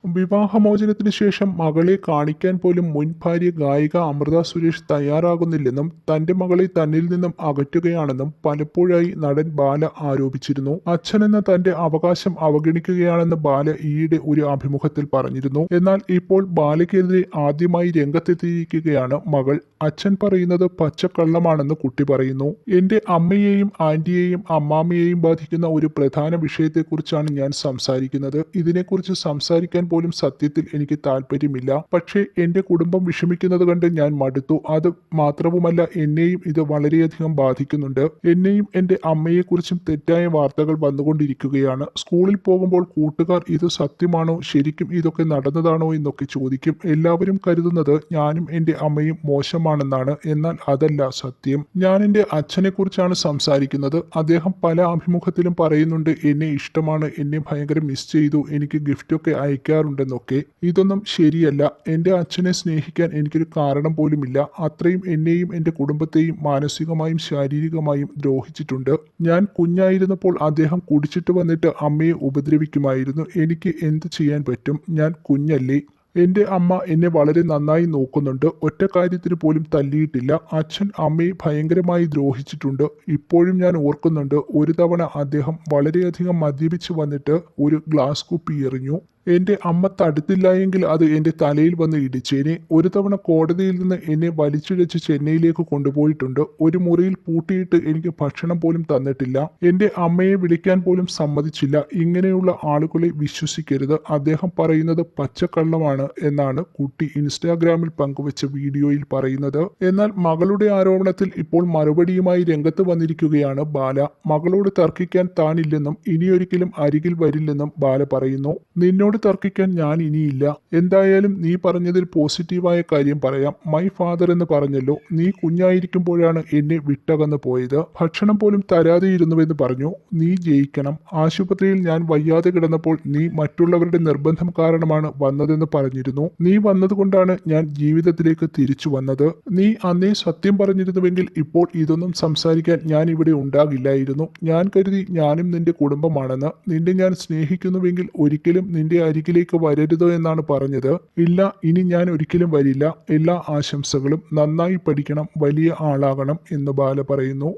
വിവാഹമോചനത്തിന് ശേഷം മകളെ കാണിക്കാൻ പോലും മുൻ ഭാര്യ ഗായിക അമൃത സുരേഷ് തയ്യാറാകുന്നില്ലെന്നും തന്റെ മകളെ തന്നിൽ നിന്നും അകറ്റുകയാണെന്നും പലപ്പോഴായി നടൻ ബാല ആരോപിച്ചിരുന്നു. അച്ഛനെന്ന തന്റെ അവകാശം അവഗണിക്കുകയാണെന്ന് ബാല ഈയിടെ ഒരു അഭിമുഖത്തിൽ പറഞ്ഞിരുന്നു. എന്നാൽ ഇപ്പോൾ ബാലയ്ക്കെതിരെ ആദ്യമായി രംഗത്തെത്തിയിരിക്കുകയാണ് മകൾ. അച്ഛൻ പറയുന്നത് പച്ചക്കള്ളമാണെന്ന് കുട്ടി പറയുന്നു. എന്റെ അമ്മയെയും ആന്റിയെയും അമ്മാമ്മയെയും ബാധിക്കുന്ന ഒരു പ്രധാന വിഷയത്തെക്കുറിച്ചാണ് ഞാൻ സംസാരിക്കുന്നത്. ഇതിനെക്കുറിച്ച് സംസാരിക്കാൻ പോലും സത്യത്തിൽ എനിക്ക് താല്പര്യമില്ല. പക്ഷേ എന്റെ കുടുംബം വിഷമിക്കുന്നത് കണ്ട് ഞാൻ മടുത്തു. അത് മാത്രവുമല്ല, എന്നെയും ഇത് വളരെയധികം ബാധിക്കുന്നുണ്ട്. എന്നെയും എന്റെ അമ്മയെക്കുറിച്ചും തെറ്റായ വാർത്തകൾ വന്നുകൊണ്ടിരിക്കുകയാണ്. സ്കൂളിൽ പോകുമ്പോൾ കൂട്ടുകാർ ഇത് സത്യമാണോ, ശരിക്കും ഇതൊക്കെ നടന്നതാണോ എന്നൊക്കെ ചോദിക്കും. എല്ലാവരും കരുതുന്നത് ഞാനും എന്റെ അമ്മയും മോശമാണെന്നാണ്. എന്നാൽ അതല്ല സത്യം. ഞാൻ എന്റെ അച്ഛനെ കുറിച്ചാണ് സംസാരിക്കുന്നത്. അദ്ദേഹം പല അഭിമുഖത്തിലും പറയുന്നുണ്ട് എന്നെ ഇഷ്ടമാണ്, എന്നെ ഭയങ്കര മിസ് ചെയ്തു, എനിക്ക് ഗിഫ്റ്റൊക്കെ അയക്കാറുണ്ടെന്നൊക്കെ. ഇതൊന്നും ശരിയല്ല. എന്റെ അച്ഛനെ സ്നേഹിക്കാൻ എനിക്കൊരു കാരണം പോലുമില്ല. അത്രയും എന്നെയും എന്റെ കുടുംബത്തെയും മാനസികമായും ശാരീരികമായും ദ്രോഹിച്ചിട്ടുണ്ട്. ഞാൻ കുഞ്ഞായിരുന്നപ്പോൾ അദ്ദേഹം കുടിച്ചിട്ട് വന്നിട്ട് അമ്മയെ ഉപദ്രവിക്കുമായിരുന്നു. എനിക്ക് എന്ത് ചെയ്യാൻ പറ്റും? ഞാൻ കുഞ്ഞല്ലേ. എന്റെ അമ്മ എന്നെ വളരെ നന്നായി നോക്കുന്നുണ്ട്. ഒറ്റ കാര്യത്തിന് പോലും തല്ലിയിട്ടില്ല. അച്ഛൻ അമ്മയെ ഭയങ്കരമായി ദ്രോഹിച്ചിട്ടുണ്ട്. ഇപ്പോഴും ഞാൻ ഓർക്കുന്നുണ്ട്, ഒരു തവണ അദ്ദേഹം വളരെയധികം മദ്യപിച്ച് വന്നിട്ട് ഒരു ഗ്ലാസ് കുപ്പി എറിഞ്ഞു. എന്റെ അമ്മ തടുത്തില്ല എങ്കിൽ അത് എന്റെ തലയിൽ വന്ന് ഇടിച്ചേനെ. ഒരു തവണ കോടതിയിൽ നിന്ന് എന്നെ വലിച്ചിഴച്ച് ചെന്നൈയിലേക്ക് കൊണ്ടുപോയിട്ടുണ്ട്. ഒരു മുറിയിൽ പൂട്ടിയിട്ട് എനിക്ക് ഭക്ഷണം പോലും തന്നിട്ടില്ല. എന്റെ അമ്മയെ വിളിക്കാൻ പോലും സമ്മതിച്ചില്ല. ഇങ്ങനെയുള്ള ആളുകളെ വിശ്വസിക്കരുത്. അദ്ദേഹം പറയുന്നത് പച്ചക്കള്ളമാണ് എന്നാണ് കുട്ടി ഇൻസ്റ്റാഗ്രാമിൽ പങ്കുവച്ച വീഡിയോയിൽ പറയുന്നത്. എന്നാൽ മകളുടെ ആരോപണത്തിൽ ഇപ്പോൾ മറുപടിയുമായി രംഗത്ത് വന്നിരിക്കുകയാണ് ബാല. മകളോട് തർക്കിക്കാൻ താനില്ലെന്നും ഇനിയൊരിക്കലും അരികിൽ വരില്ലെന്നും ബാല പറയുന്നു. നിന്നോട് തർക്കിക്കാൻ ഞാൻ ഇനിയില്ല. എന്തായാലും നീ പറഞ്ഞതിൽ പോസിറ്റീവായ കാര്യം പറയാം. മൈ ഫാദർ എന്ന് പറഞ്ഞല്ലോ. നീ കുഞ്ഞായിരിക്കുമ്പോഴാണ് എന്നെ വിട്ടകന്ന് പോയത്. ഭക്ഷണം പോലും തരാതെയിരുന്നുവെന്ന് പറഞ്ഞു. നീ ജയിക്കണം. ആശുപത്രിയിൽ ഞാൻ വയ്യാതെ കിടന്നപ്പോൾ നീ മറ്റുള്ളവരുടെ നിർബന്ധം കാരണമാണ് വന്നതെന്ന് പറഞ്ഞിരുന്നു. നീ വന്നതുകൊണ്ടാണ് ഞാൻ ജീവിതത്തിലേക്ക് തിരിച്ചു വന്നത്. നീ അന്നേ സത്യം പറഞ്ഞിരുന്നുവെങ്കിൽ ഇപ്പോൾ ഇതൊന്നും സംസാരിക്കാൻ ഞാൻ ഇവിടെ ഉണ്ടാകില്ലായിരുന്നു. ഞാൻ കരുതി ഞാനും നിന്റെ കുടുംബമാണെന്ന്. നിന്നെ ഞാൻ സ്നേഹിക്കുന്നുവെങ്കിൽ ഒരിക്കലും നിന്റെ അരികിലേക്ക് വരരുത് എന്നാണ് പറഞ്ഞത്. ഇല്ല, ഇനി ഞാൻ ഒരിക്കലും വരില്ല. എല്ലാ ആശംസകളും. നന്നായി പഠിക്കണം, വലിയ ആളാകണം എന്ന് ബാല പറയുന്നു.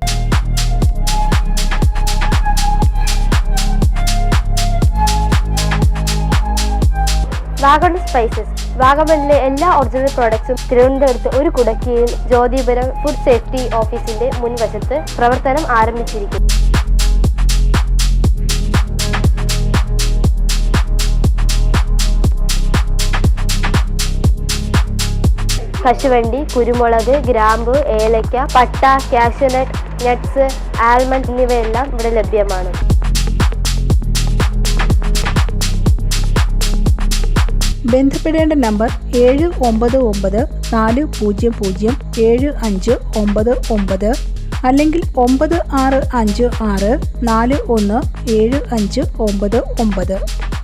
വാഗമൺ സ്പൈസസ്. വാഗമണിലെ എല്ലാ ഒറിജിനൽ പ്രോഡക്ട്സും തിരുവനന്തപുരത്ത് ഒരു കുടക്കീഴിൽ ജ്യോതിപുരം ഫുഡ് സേഫ്റ്റി ഓഫീസിന്റെ മുൻവശത്ത് പ്രവർത്തനം ആരംഭിച്ചിരിക്കുന്നു. കശുവണ്ടി, കുരുമുളക്, ഗ്രാമ്പു, ഏലക്ക, പട്ട, കാഷ്യൂനട്ട്, നട്ട്സ്, ആൽമണ്ട് എന്നിവയെല്ലാം ഇവിടെ ലഭ്യമാണ്. ബന്ധപ്പെടേണ്ട നമ്പർ 7994007599 അല്ലെങ്കിൽ 9656417599.